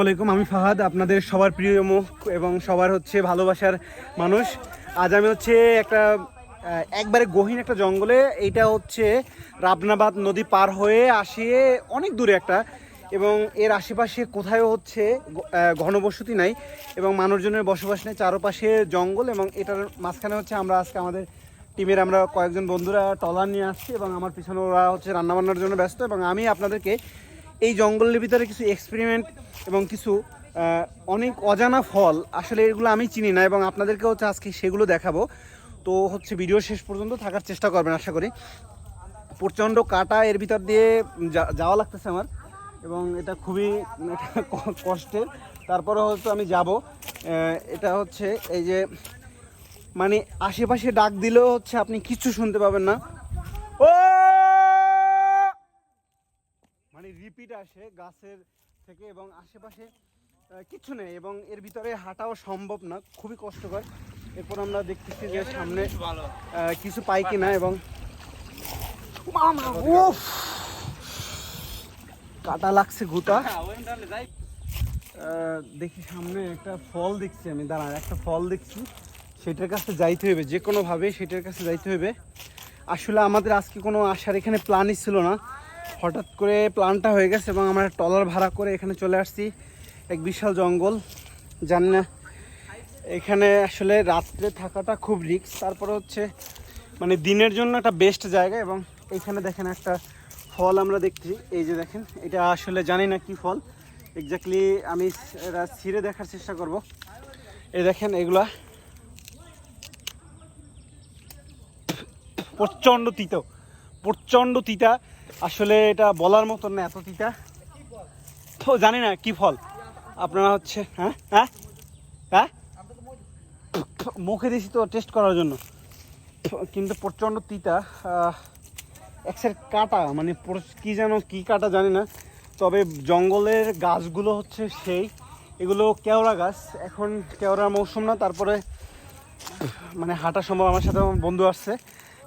আসসালামাইকুম, আমি ফাহাদ, আপনাদের সবার প্রিয় মুখ এবং সবার হচ্ছে ভালোবাসার মানুষ। আজ আমি হচ্ছে একবারে গহীন একটা জঙ্গলে, এইটা হচ্ছে রাবনাবাদ নদী পার হয়ে আসিয়ে অনেক দূরে একটা, এবং এর আশেপাশে কোথাও হচ্ছে ঘনবসতি নাই এবং মানুষজনের বসবাস নেই, চারপাশে জঙ্গল। এবং এটার মাঝখানে হচ্ছে আমরা আজকে আমাদের টিমের আমরা কয়েকজন বন্ধুরা ট্রলার নিয়ে আসছি এবং আমার পিছনে ওরা হচ্ছে রান্নাবান্নার জন্য ব্যস্ত। এবং আমি আপনাদেরকে এই জঙ্গলের ভিতরে কিছু এক্সপেরিমেন্ট এবং কিছু অনেক অজানা ফল, আসলে এগুলো আমি চিনি না এবং আপনাদেরকে হচ্ছে আজকে সেগুলো দেখাবো। তো হচ্ছে ভিডিও শেষ পর্যন্ত থাকার চেষ্টা করবেন আশা করি। প্রচণ্ড কাটা এর ভিতর দিয়ে যাওয়া লাগতেছে আমার, এবং এটা খুবই কষ্টের। তারপরে হয়তো আমি যাব। এটা হচ্ছে এই যে মানে আশেপাশে ডাক দিলেও হচ্ছে আপনি কিচ্ছু শুনতে পাবেন না, ও মানে রিপিট আসে গাছের থেকে, এবং আশেপাশে কিচ্ছু নেই এবং এর ভিতরে হাঁটাও সম্ভব না, খুবই কষ্টকর। এরপর আমরা দেখতেছি যে সামনে কিছু পাই কিনা, এবং কাটা লাগছে গুতা। দেখি সামনে একটা ফল দেখছি আমি, দাঁড়ান, একটা ফল দেখছি, সেটার কাছে যাইতে হবে যে কোনোভাবে, সেটার কাছে যাইতে হবে। আসলে আমাদের আজকে কোনো আসার এখানে প্ল্যানই ছিল না, হঠাৎ করে প্ল্যানটা হয়ে গেছে এবং আমরা ট্রলার ভাড়া করে এখানে চলে আসছি। এক বিশাল জঙ্গল, জানি না এখানে আসলে রাত্রে থাকাটা খুব রিস্ক। তারপরে হচ্ছে মানে দিনের জন্য একটা বেস্ট জায়গা। এবং এইখানে দেখেন একটা ফল আমরা দেখছি, এই যে দেখেন, এটা আসলে জানি না কি ফল এক্স্যাক্টলি, আমি এটা ছিঁড়ে দেখার চেষ্টা করব। এই দেখেন এগুলা প্রচণ্ড তিতো, প্রচণ্ড তিতা, আসলে এটা বলার মতন না, এত তিতা। তো জানি না কি ফল, আপনারা হচ্ছে হ্যাঁ হ্যাঁ হ্যাঁ মুখে দিয়েছি তো টেস্ট করার জন্য, কিন্তু প্রচণ্ড তিতা। এক সাইড কাটা, মানে কি যেন কি কাটা জানি না, তবে জঙ্গলের গাছগুলো হচ্ছে সেই, এগুলো কেওড়া গাছ, এখন কেওড়ার মৌসুম না। তারপরে মানে হাঁটা সম্ভব, আমার সাথে আমার বন্ধু আসছে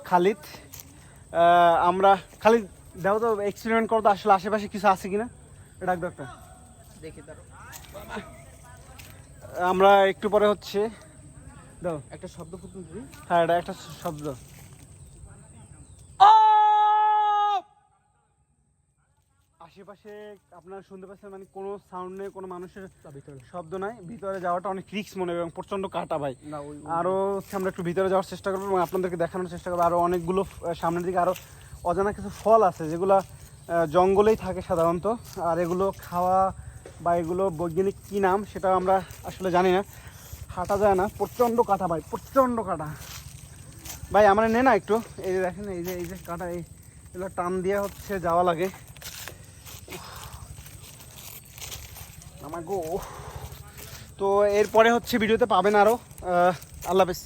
খালিদ, আমরা খালিদ দেখো তো এক্সপেরিমেন্ট করো তো আসলে আশেপাশে কিছু আছে কিনা, ডাক ডাক্তার দেখি। আমরা একটু পরে হচ্ছে দাও একটা শব্দ ফুটে, হ্যাঁ এটা একটা শব্দ, আশেপাশে আপনারা শুনতে পাচ্ছেন, মানে কোনো সাউন্ড নেই, কোনো মানুষের শব্দ নাই। ভিতরে যাওয়াটা অনেক রিস্ক মনে হয় এবং প্রচণ্ড কাটা ভাই। আরও আমরা একটু ভিতরে যাওয়ার চেষ্টা করবো এবং আপনাদেরকে দেখানোর চেষ্টা করবো। আরও অনেকগুলো সামনের দিকে আরও অজানা কিছু ফল আছে যেগুলো জঙ্গলেই থাকে সাধারণত, আর এগুলো খাওয়া বা এগুলো বৈজ্ঞানিক কী নাম সেটাও আমরা আসলে জানি না। হাঁটা যায় না, প্রচণ্ড কাটা ভাই, প্রচণ্ড কাটা ভাই। আমরা নে না একটু, এই যে দেখেন, এই যে কাটা, এগুলো টান দিয়ে হচ্ছে যাওয়া লাগে আমার গো। তো এরপরে হচ্ছে ভিডিওতে পাবেন আরও। আল্লাহ হাফেজ।